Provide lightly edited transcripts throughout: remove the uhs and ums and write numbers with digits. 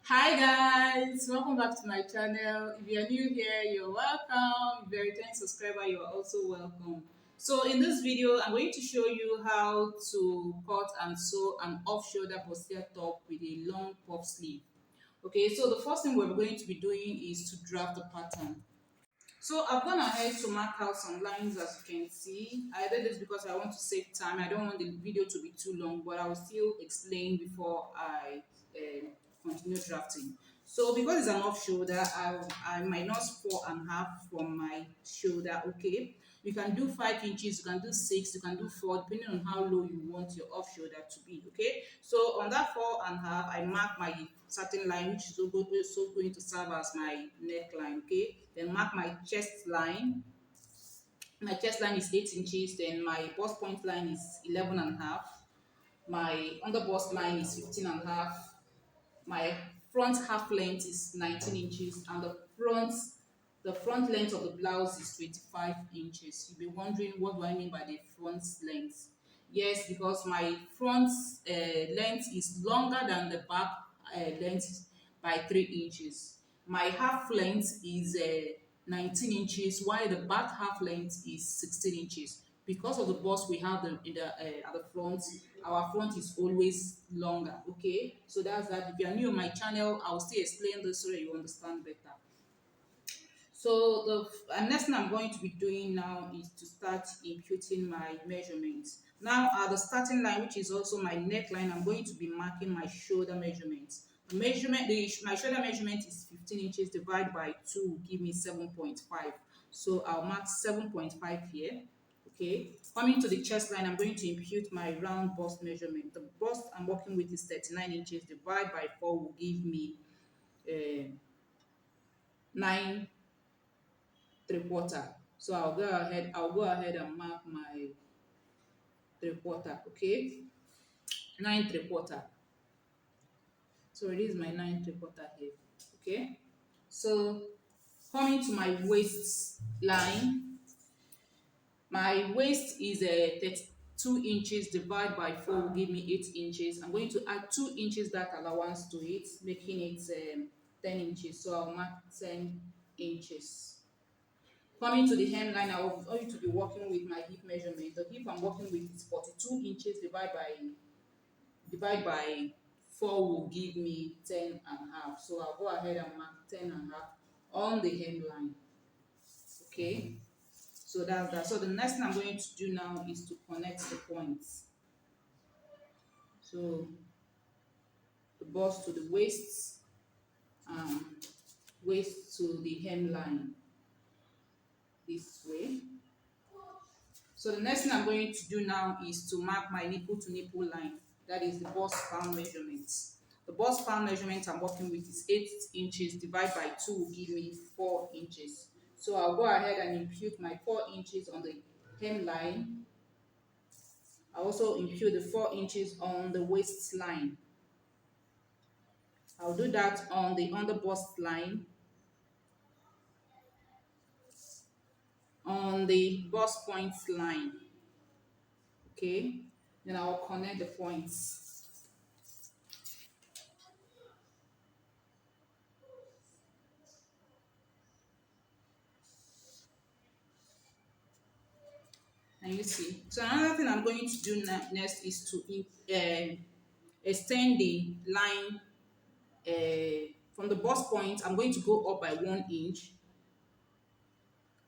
Hi guys, welcome back to my channel. If you're new here, you're welcome. If you're a returning subscriber, you're also welcome. So in this video, I'm going to show you how to cut and sew an off-shoulder bustier top with a long puff sleeve. Okay, so the first thing we're going to be doing is to draft the pattern. So I've gone ahead to mark out some lines as you can see. I did this because I want to save time. I don't want the video to be too long, but I will still explain before I continue drafting. So because it's an off shoulder, I minus 4.5 from my shoulder, okay? You can do 5 inches, you can do 6, you can do 4, depending on how low you want your off shoulder to be, okay? So on that 4.5, I mark my certain line, which is also going to serve as my neckline, okay? Then mark my chest line. My chest line is 8 inches, then my bust point line is 11.5. My under bust line is 15.5. My front half length is 19 inches, and the front length of the blouse is 25 inches. You'll be wondering, what do I mean by the front length? Yes, because my front length is longer than the back length by 3 inches. My half length is 19 inches, while the back half length is 16 inches. Because of the bust we have at the front, our front is always longer, okay? So that's that. If you are new on my channel, I will still explain this so that you understand better. So the next thing I'm going to be doing now is to start imputing my measurements. Now at the starting line, which is also my neckline, I'm going to be marking my shoulder measurements. My shoulder measurement is 15 inches divided by 2 will give me 7.5. So I'll mark 7.5 here. Okay. Coming to the chest line, I'm going to impute my round bust measurement. The bust I'm working with is 39 inches divided by 4 will give me 9 3/4. So I'll go ahead and mark my 3/4, okay? 9 3/4. So it is my 9 3/4 here, okay? So coming to my waist line, my waist is 32 inches divided by 4 will give me 8 inches. I'm going to add 2 inches that allowance to it, making it 10 inches. So I'll mark 10 inches. Coming to the hemline, I'm going to be working with my hip measurement. The hip I'm working with is 42 inches divided by 4 will give me 10.5. So I'll go ahead and mark 10.5 on the hemline. Okay, so that's that. So the next thing I'm going to do now is to connect the points. So the bust to the waist, waist to the hemline this way. So the next thing I'm going to do now is to mark my nipple to nipple line. That is the bust span measurement. The bust span measurement I'm working with is 8 inches divided by 2 will give me 4 inches. So I'll go ahead and impute my 4 inches on the hemline. I also impute the 4 inches on the waistline. I'll do that on the under bust line, on the bust point line. Okay, then I'll connect the points. And you see, so another thing I'm going to do next is to extend the line from the bust point. I'm going to go up by 1 inch,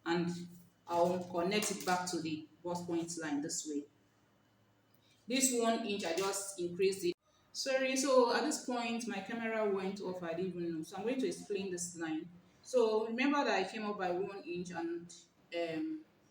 and I'll connect it back to the bust point line this way. This 1 inch I just increased it. Sorry, so at this point my camera went off. I didn't even know, so I'm going to explain this line. So remember that I came up by 1 inch and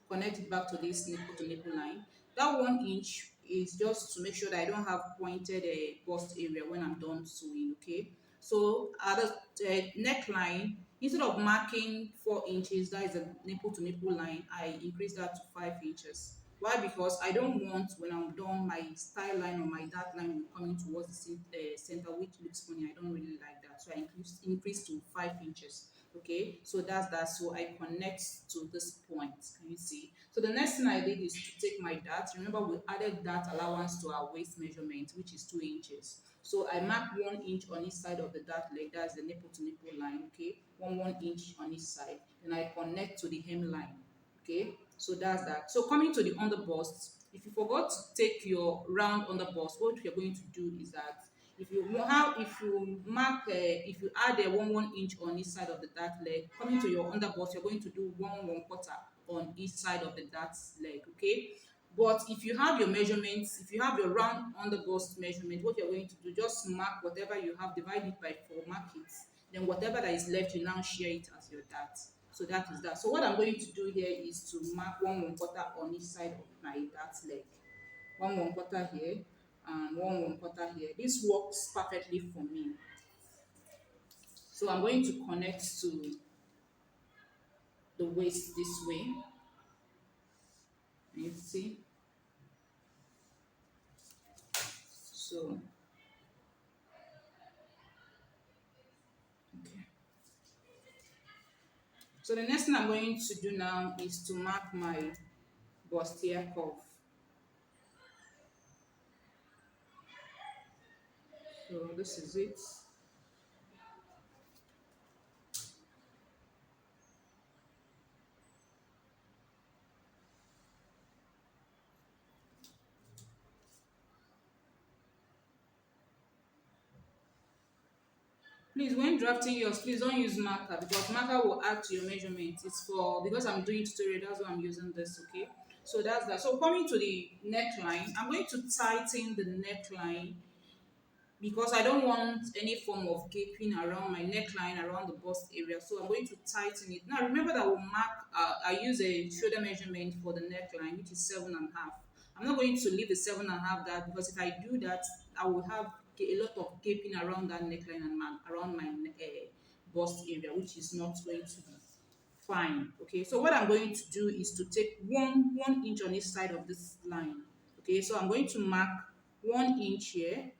connect it back to this nipple to nipple line. That 1 inch is just to make sure that I don't have pointed bust area when I'm done sewing, okay? So at the neckline, instead of marking 4 inches, that is a nipple to nipple line, I increase that to 5 inches. Why? Because I don't want, when I'm done, my style line or my dart line coming towards the center, which looks funny. I don't really like that. So I increase to 5 inches. Okay, so that's that. So I connect to this point. Can you see? So the next thing I did is to take my dart. Remember, we added dart allowance to our waist measurement, which is 2 inches. So I mark 1 inch on each side of the dart leg, that's the nipple to nipple line, okay? 1 inch on each side. Then I connect to the hemline, okay? So that's that. So coming to the underbust, if you forgot to take your round underbust, what you're going to do is that if you mark if you add a 1 inch on each side of the dart leg, coming to your underbust, you're going to do 1 1/4 on each side of the dart leg, okay? But if you have your measurements, if you have your round underbust measurement, what you're going to do, just mark whatever you have, divide it by 4, mark it. Then whatever that is left, you now share it as your dart. So that is that. So what I'm going to do here is to mark 1 1/4 on each side of my dart leg. 1 1/4 here and 1 1/4 here. This works perfectly for me. So I'm going to connect to the waist this way. You see? So, okay. So the next thing I'm going to do now is to mark my bustier curve. So this is it. Please, when drafting yours, please don't use marker because marker will add to your measurement. It's for, because I'm doing tutorial, that's why I'm using this, okay? So that's that. So coming to the neckline, I'm going to tighten the neckline because I don't want any form of gaping around my neckline, around the bust area. So I'm going to tighten it. Now remember that we'll mark, I use a shoulder measurement for the neckline, which is 7.5. I'm not going to leave the 7.5 that, because if I do that, I will have a lot of gaping around that neckline and around my bust area, which is not going to be fine. Okay, so what I'm going to do is to take one inch on each side of this line. Okay, so I'm going to mark 1 inch here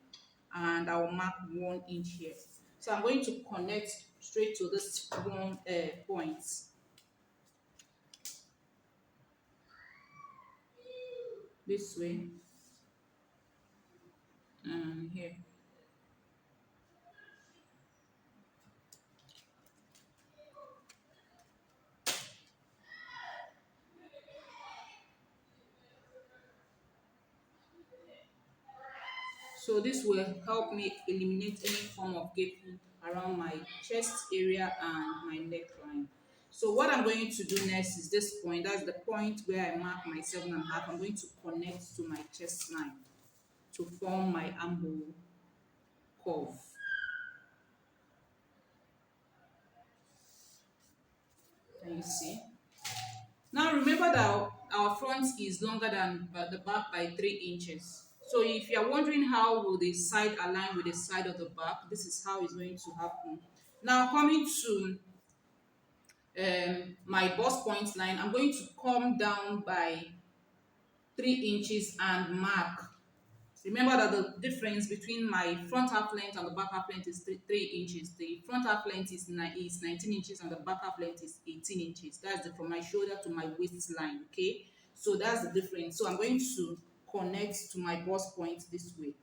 and I'll mark 1 inch here. So I'm going to connect straight to this one point this way and here. So this will help me eliminate any form of gaping around my chest area and my neckline. So what I'm going to do next is this point. That's the point where I mark my 7.5. I'm going to connect to my chest line to form my armhole curve. Can you see? Now remember that our front is longer than the back by 3 inches. So if you are wondering how will the side align with the side of the back, this is how it's going to happen. Now coming to my bust point line, I'm going to come down by 3 inches and mark. Remember that the difference between my front half length and the back half length is 3 inches. The front half length is 19 inches and the back half length is 18 inches. That's from my shoulder to my waistline, okay? So that's the difference. So I'm going to connect to my bust point this way.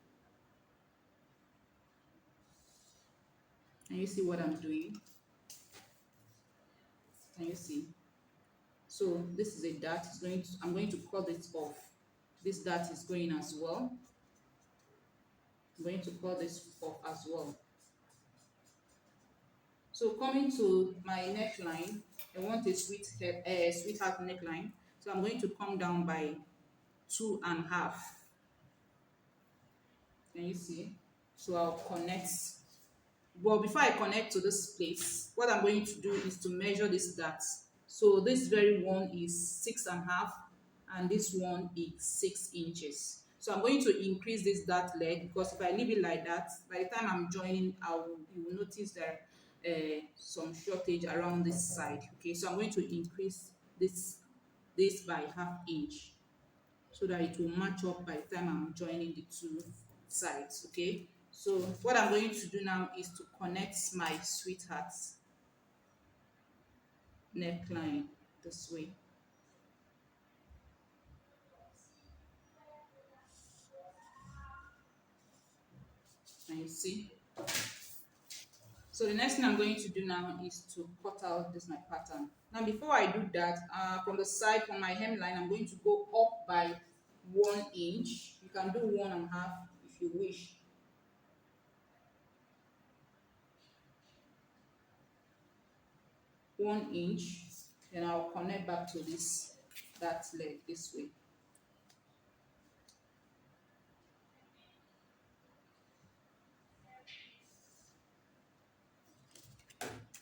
Can you see what I'm doing? Can you see? So this is a dart. I'm going to cut it off. This dart is going as well. I'm going to cut this off as well. So coming to my neckline, I want a sweetheart neckline. So I'm going to come down by 2.5. Can you see? So I'll connect. But before I connect to this place, what I'm going to do is to measure this dart. So this very one is 6.5 and this one is 6 inches. So I'm going to increase this dart leg because if I leave it like that, by the time I'm joining, you will notice that some shortage around this side. Okay, so I'm going to increase this by 1/2 inch so that it will match up by the time I'm joining the two sides. Okay, so what I'm going to do now is to connect my sweetheart neckline this way. Can you see? So the next thing I'm going to do now is to cut out this my pattern. Now before I do that, from the side, from my hemline, I'm going to go up by 1 inch. You can do 1.5 if you wish. 1 inch. Then I'll connect back to that leg this way.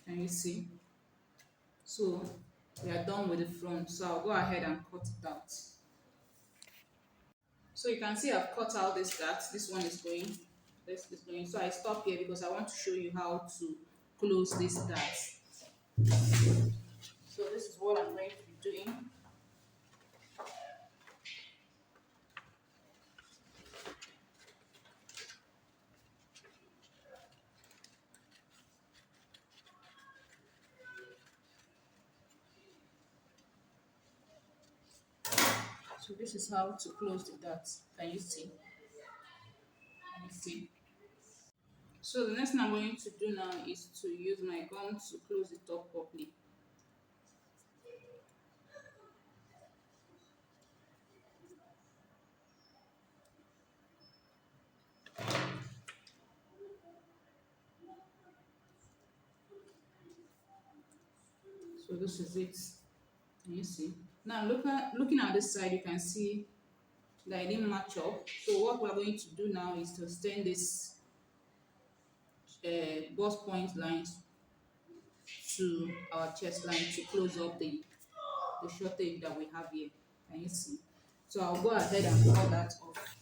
Can you see? So we are done with the front. So I'll go ahead and cut it out. So you can see I've cut out this dart. This one is going. This is going. So I stop here because I want to show you how to close this dart. So this is what I'm going to be doing. So this is how to close the dart. Can you see? Can you see? So the next thing I'm going to do now is to use my gun to close it up properly. So this is it. Can you see? Now looking at this side, you can see that I didn't match up. So what we're going to do now is to extend this bust point lines to our chest line to close up the shortage that we have here. Can you see? So I'll go ahead and cut that off.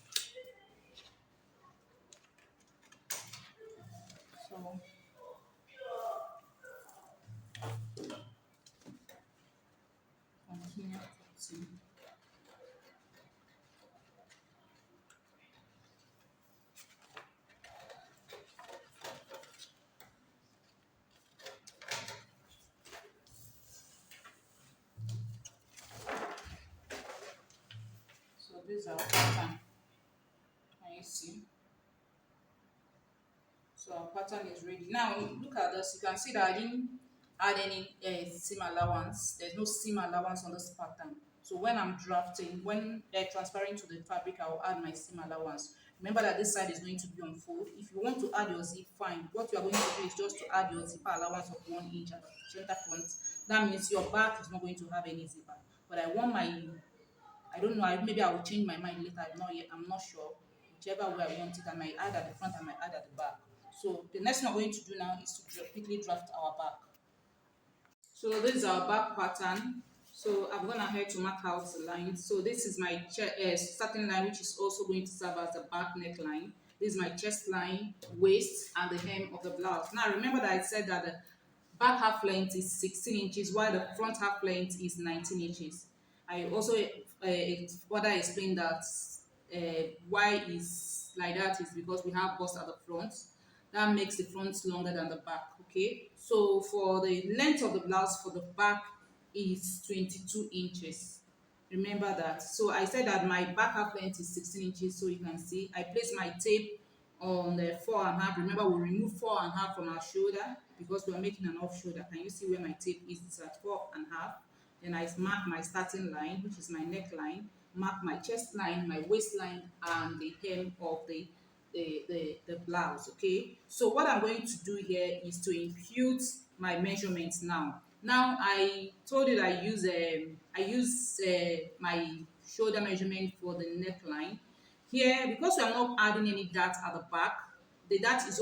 So continue cutting. So this is our pattern. Can you see? So our pattern is ready. Now look at this. You can see that I didn't add any seam allowance. There's no seam allowance on this pattern. So when I'm drafting, when transferring to the fabric, I'll add my seam allowance. Remember that this side is going to be on fold. If you want to add your zip, fine. What you are going to do is just to add your zipper allowance of 1 inch at the center front. That means your back is not going to have any zipper. But I want I don't know, maybe I will change my mind later. I'm not sure. Whichever way I want it, I might add at the front, I might add at the back. So the next thing I'm going to do now is to quickly draft our back. So this is our back pattern. So I'm going ahead to mark out the line. So this is my starting line, which is also going to serve as the back neckline. This is my chest line, waist, and the hem of the blouse. Now remember that I said that the back half length is 16 inches, while the front half length is 19 inches. I also further explained that why is like that is because we have bust at the front. That makes the front longer than the back. Okay, so for the length of the blouse for the back is 22 inches. Remember that. So I said that my back half length is 16 inches. So you can see I place my tape on the 4.5. Remember, we remove 4.5 from our shoulder because we are making an off shoulder. Can you see where my tape is? It's at 4.5. Then I mark my starting line, which is my neckline, mark my chest line, my waistline, and the hem of the blouse. Okay, so what I'm going to do here is to impute my measurements now. Now I told you that I use my shoulder measurement for the neckline. Here, because we are not adding any dart at the back, the dart is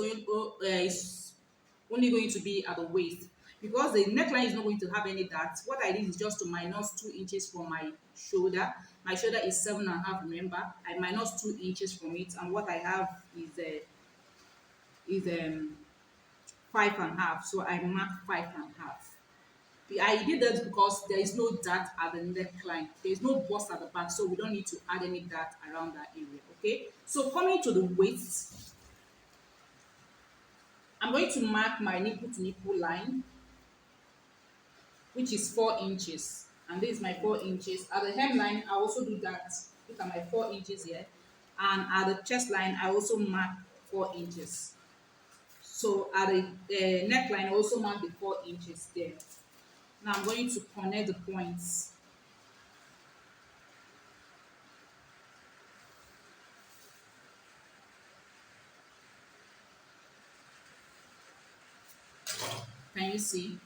only going to be at the waist. Because the neckline is not going to have any dart, what I did is just to minus 2 inches from my shoulder. My shoulder is 7.5, remember. I minus 2 inches from it, and what I have is 5.5. So I mark 5.5. I did that because there is no dart at the neckline. There is no bust at the back, so we don't need to add any dart around that area. Okay. So coming to the waist, I'm going to mark my nipple to nipple line, which is 4 inches, and this is my 4 inches. At the hemline, I also do that. Look at my 4 inches here, and at the chest line, I also mark 4 inches. So at the neckline, also mark the 4 inches there. Now I'm going to connect the points. Can you see?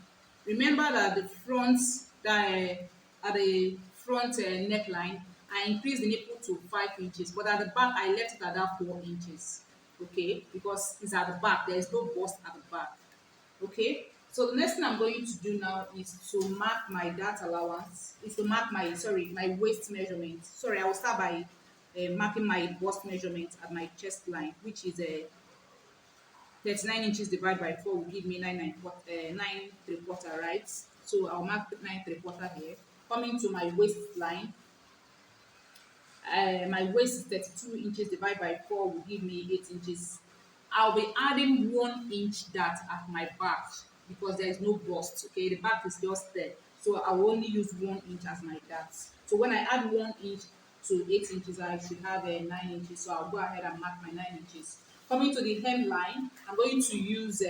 Remember that the front, at the front neckline, I increased the nipple to 5 inches, but at the back, I left it at that 4 inches. Okay, because it's at the back, there is no bust at the back. Okay, so the next thing I'm going to do now is to mark my dart allowance, is to mark my, sorry, my waist measurement. Sorry, I will start by marking my bust measurement at my chest line, which is 39 inches divided by 4 will give me 9 3 quarter, right? So I'll mark 9 3 quarter here. Coming to my waistline, my waist is 32 inches divided by 4 will give me 8 inches. I'll be adding 1 inch dart at my back because there is no bust. Okay, the back is just there. So I will only use 1 inch as my dart. So when I add 1 inch to 8 inches, I should have 9 inches. So I'll go ahead and mark my 9 inches. Coming to the hemline, I'm going to use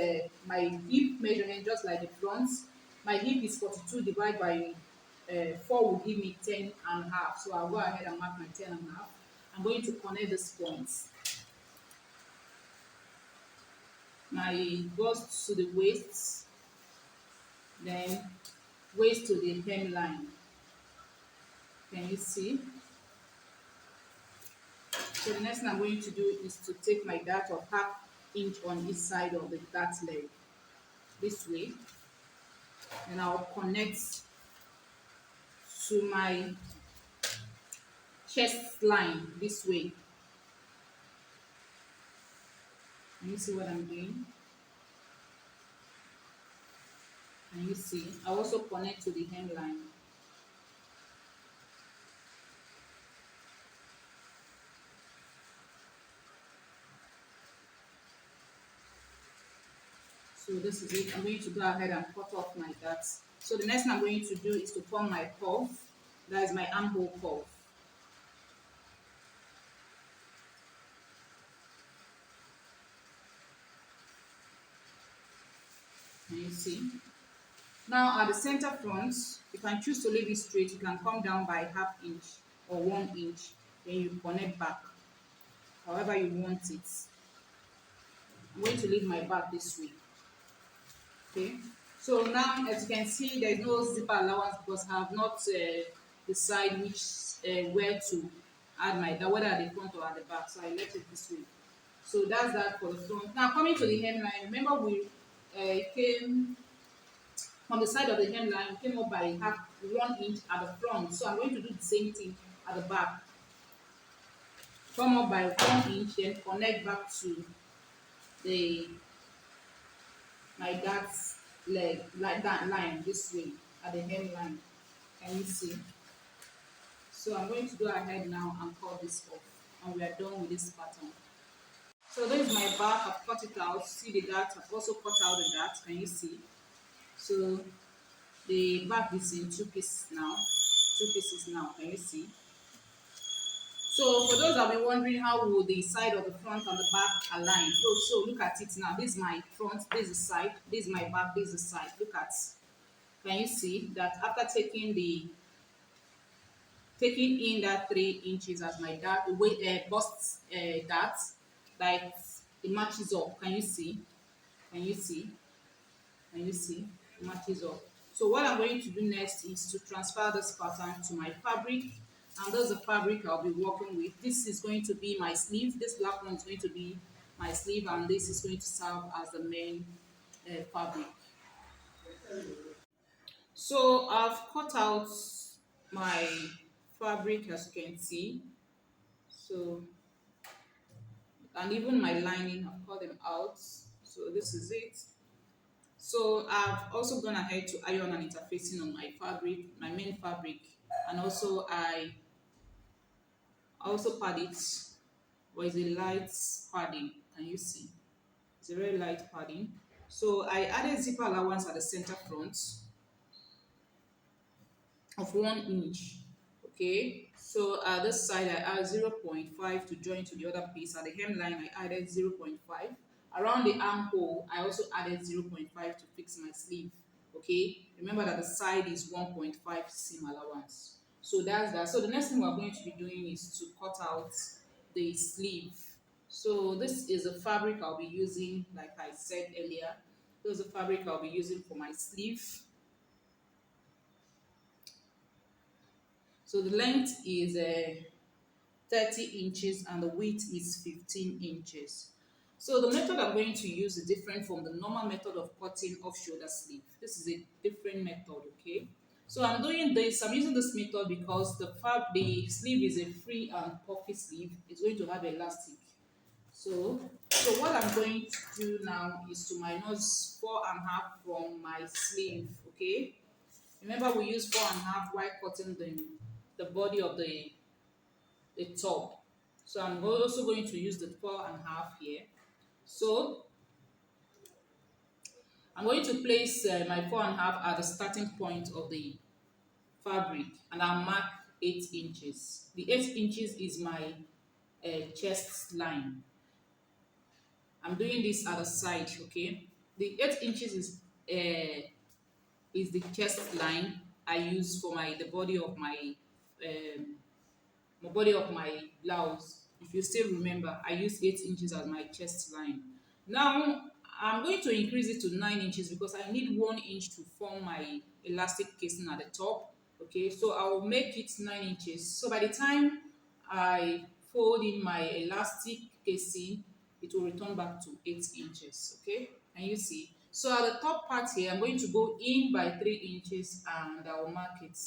my hip measurement just like the front. My hip is 42 divided by 4 will give me 10 and a half. So I'll go ahead and mark my 10 and a half. I'm going to connect these points. My bust to the waist, then waist to the hemline. Can you see? So the next thing I'm going to do is to take my dart of 1/2 inch on each side of the dart leg, this way, and I'll connect to my chest line this way. Can you see what I'm doing? Can you see? I also connect to the hemline. So this is it. I'm going to go ahead and cut off my darts. So the next thing I'm going to do is to form my curve. That is my armhole curve. Can you see? Now at the center front, you can choose to leave it straight. You can come down by 1/2 inch or 1 inch. Then you connect back, however you want it. I'm going to leave my back this way. Okay. So now, as you can see, there is no zipper allowance because I have not decided which where to add my that whether at the front or at the back. So I left it this way. So that's that for the front. Now coming to the hemline, remember we came from the side of the hemline, came up by 1 inch at the front. So I'm going to do the same thing at the back. Come up by 1 inch, then connect back to the my dad's leg, like that line this way at the hemline. Can you see? So I'm going to go ahead now and cut this off, and we are done with this pattern. So this is my back. I've cut it out. See the dart. I've also cut out the dart. Can you see? So the back is in 2 pieces now. 2 pieces now. Can you see? So for those that have been wondering how will the side of the front and the back align, so look at it now. This is my front, this is the side, this is my back, this is the side. Look at, can you see that after taking in that 3 inches as my dart, weight bust dart, like it matches up. Can you see? Can you see? Can you see? It matches up. So what I'm going to do next is to transfer this pattern to my fabric, and that's the fabric I'll be working with. This is going to be my sleeve. This black one is going to be my sleeve, and this is going to serve as the main fabric. So I've cut out my fabric, as you can see. So, and even my lining, I've cut them out. So this is it. So I've also gone ahead to iron and interfacing on my fabric, my main fabric, and also I also pad it, but it's a light padding. Can you see? It's a very light padding. So I added zipper allowance at the center front of 1 inch. Okay, so at this side I add 0.5 to join to the other piece. At the hemline I added 0.5. Around the armhole I also added 0.5 to fix my sleeve. Okay, remember that the side is 1.5 seam allowance. So that's that. So the next thing we're going to be doing is to cut out the sleeve. So this is a fabric I'll be using, like I said earlier. This is the fabric I'll be using for my sleeve. So the length is 30 inches and the width is 15 inches. So the method I'm going to use is different from the normal method of cutting off shoulder sleeve. This is a different method, okay? So I'm using this method because the sleeve is a free and puffy sleeve. It's going to have elastic. So what I'm going to do now is to minus 4.5 from my sleeve, okay? Remember we use 4.5 while cutting the body of the top. So I'm also going to use the 4.5 here. So I'm going to place my 4.5 at the starting point of the fabric and I'll mark 8 inches. The 8 inches is my chest line. I'm doing this at the side, okay? The 8 inches is the chest line I use for the body of um, my blouse. If you still remember, I use 8 inches as my chest line. Now I'm going to increase it to 9 inches because I need 1 inch to form my elastic casing at the top. Okay, so I will make it 9 inches. So by the time I fold in my elastic casing, it will return back to 8 inches. Okay, can you see? So at the top part here, I'm going to go in by 3 inches and I will mark it.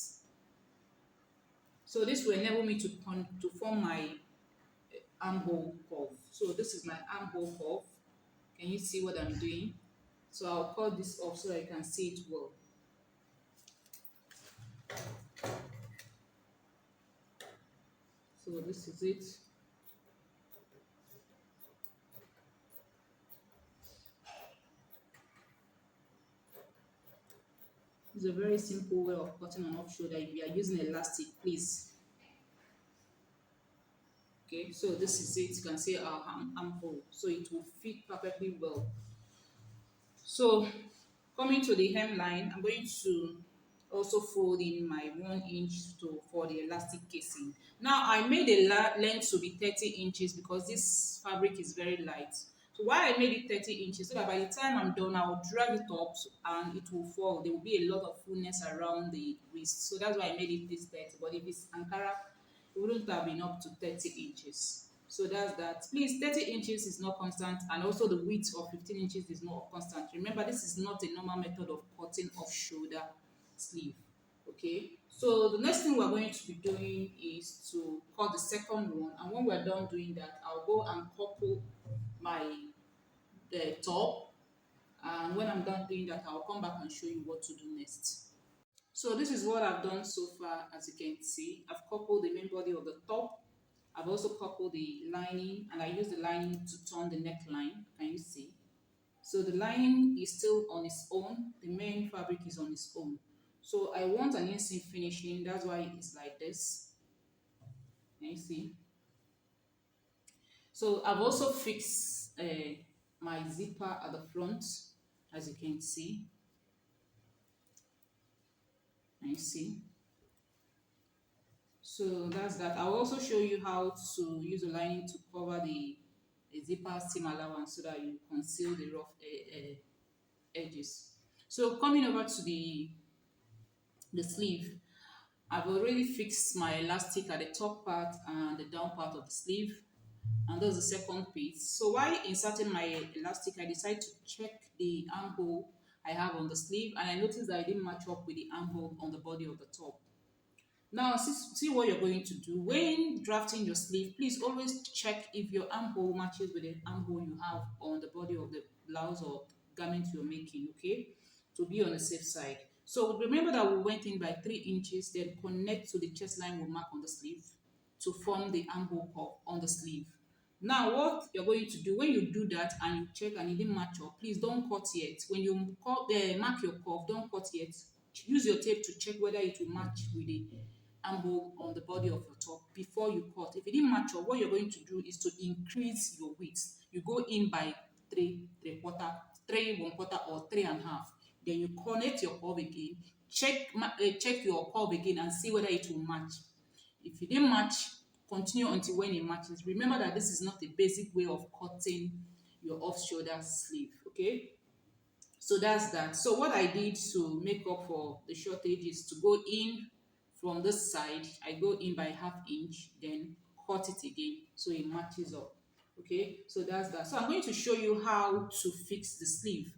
So this will enable me to form my armhole curve. So this is my armhole curve. Can you see what I'm doing? So I'll cut this off so that you can see it well. So this is it. It's a very simple way of cutting an off shoulder. If you are using elastic, please. Okay, so this is it. You can see our armhole. So it will fit perfectly well. So coming to the hemline, I'm going to also fold in my 1 inch for the elastic casing. Now I made the length to be 30 inches because this fabric is very light. So why I made it 30 inches, so that by the time I'm done, I will drag it up and it will fall. There will be a lot of fullness around the wrist. So that's why I made it this 30. But if it's Ankara, it wouldn't have been up to 30 inches. So that's that. Please, 30 inches is not constant, and also the width of 15 inches is not constant. Remember, this is not a normal method of cutting off shoulder sleeve. Okay, so the next thing we're going to be doing is to cut the second one, and when we're done doing that, I'll go and couple my top, and when I'm done doing that, I'll come back and show you what to do next. So this is what I've done so far. As you can see, I've coupled the main body of the top. I've also coupled the lining, and I use the lining to turn the neckline. Can you see? So the lining is still on its own. The main fabric is on its own. So I want an inseam finishing. That's why it's like this. Can you see? So I've also fixed my zipper at the front, as you can see. Can you see? So that's that. I'll also show you how to use the lining to cover the zipper seam allowance so that you conceal the rough edges. So coming over to the sleeve, I've already fixed my elastic at the top part and the down part of the sleeve, and that's the second piece. So while inserting my elastic, I decided to check the armhole I have on the sleeve, and I noticed that I didn't match up with the armhole on the body of the top. Now, see what you're going to do. When drafting your sleeve, please always check if your armhole matches with the armhole you have on the body of the blouse or garment you're making, okay? To be on the safe side. So remember that we went in by 3 inches, then connect to the chest line we'll mark on the sleeve to form the armhole curve on the sleeve. Now, what you're going to do when you do that and you check and it didn't match up, please don't cut yet. When you mark your curve, don't cut yet. Use your tape to check whether it will match with the armhole on the body of your top before you cut. If it didn't match up, what you're going to do is to increase your width. You go in by three quarter, three one quarter, or three and a half. Then you connect your curve again. Check your curve again and see whether it will match. If it didn't match, continue until when it matches. Remember that this is not a basic way of cutting your off-shoulder sleeve. Okay, so that's that. So what I did to make up for the shortage is to go in from this side. I go in by half inch, then cut it again so it matches up. Okay, so that's that. So I'm going to show you how to fix the sleeve,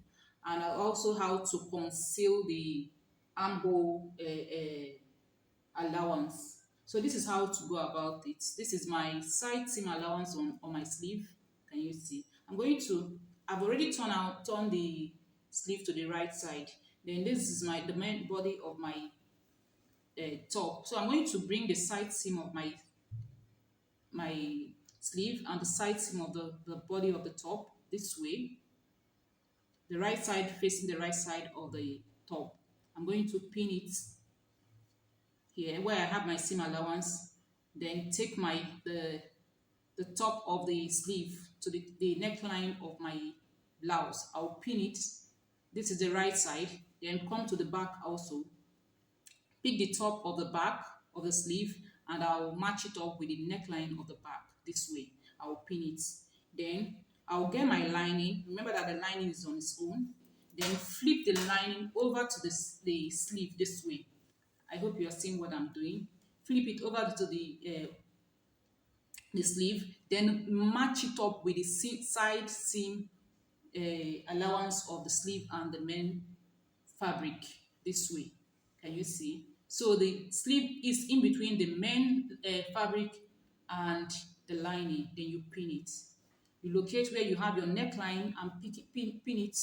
and also how to conceal the armhole allowance. So this is how to go about it. This is my side seam allowance on my sleeve. Can you see? I've already turned the sleeve to the right side. Then this is the main body of my top. So I'm going to bring the side seam of my sleeve and the side seam of the body of the top this way. The right side facing the right side of the top. I'm going to pin it here where I have my seam allowance. Then take the top of the sleeve to the neckline of my blouse. I'll pin it. This is the right side. Then come to the back also. Pick the top of the back of the sleeve and I'll match it up with the neckline of the back this way. I'll pin it. Then I'll get my lining. Remember that the lining is on its own. Then flip the lining over to the sleeve this way. I hope you are seeing what I'm doing. Flip it over to the sleeve, then match it up with the side seam allowance of the sleeve and the main fabric this way. Can you see? So the sleeve is in between the main fabric and the lining. Then you pin it. You locate where you have your neckline and pin it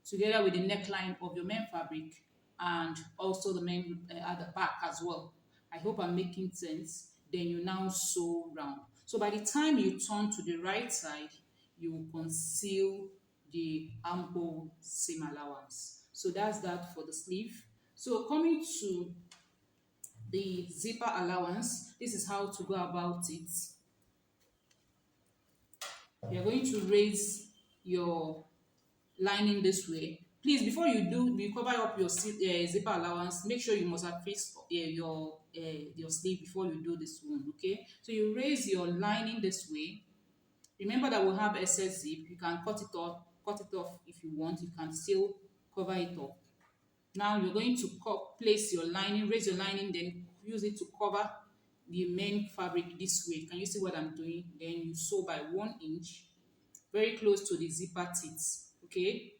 together with the neckline of your main fabric and also the main at the back as well. I hope I'm making sense. Then you now sew round. So by the time you turn to the right side, you will conceal the armhole seam allowance. So that's that for the sleeve. So coming to the zipper allowance, this is how to go about it. You're going to raise your lining this way. Please, before you cover up your zipper allowance, make sure you must have fixed your sleeve before you do this one. Okay, so you raise your lining this way. Remember that we'll have excess zip. You can cut it off if you want. You can still cover it up. Now you're going to place your lining, raise your lining, then use it to cover the main fabric this way. Can you see what I'm doing? Then you sew by 1 inch, very close to the zipper teeth. Okay.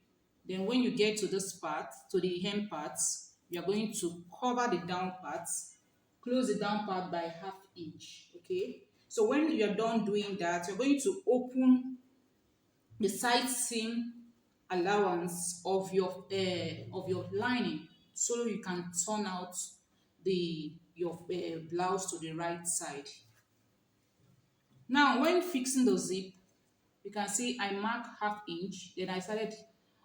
Then when you get to this part, to the hem parts, you are going to cover the down parts, close the down part by half inch. Okay. So when you are done doing that, you're going to open the side seam allowance of your lining so you can turn out your blouse to the right side. Now when fixing the zip, you can see I mark half inch. Then I started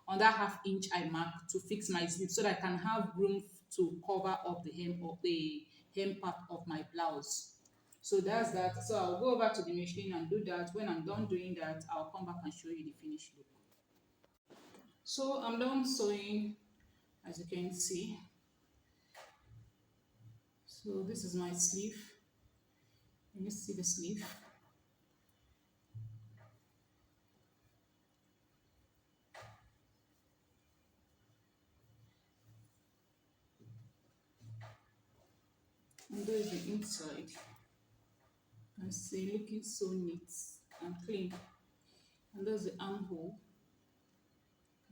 on that half inch I mark to fix my zip so that I can have room to cover up the hem part of my blouse. So that's that. So I'll go over to the machine and do that. When I'm done doing that, I'll come back and show you the finished look. So I'm done sewing, as you can see. So this is my sleeve. Can you see the sleeve? And there is the inside. You can see looking so neat and clean. And there's the armhole.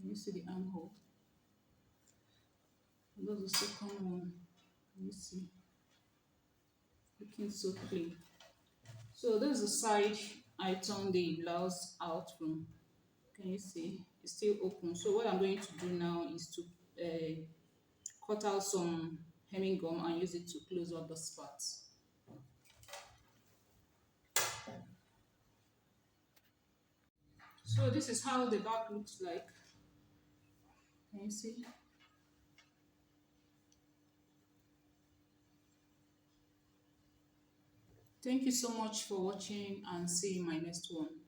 Can you see the armhole? And there's the second one. Can you see? Looking so clean. So there's the side I turned the blouse out from. Can you see? It's still open. So what I'm going to do now is to cut out some hemming gum and use it to close up the spots. So this is how the back looks like. Can you see? Thank you so much for watching and see you in my next one.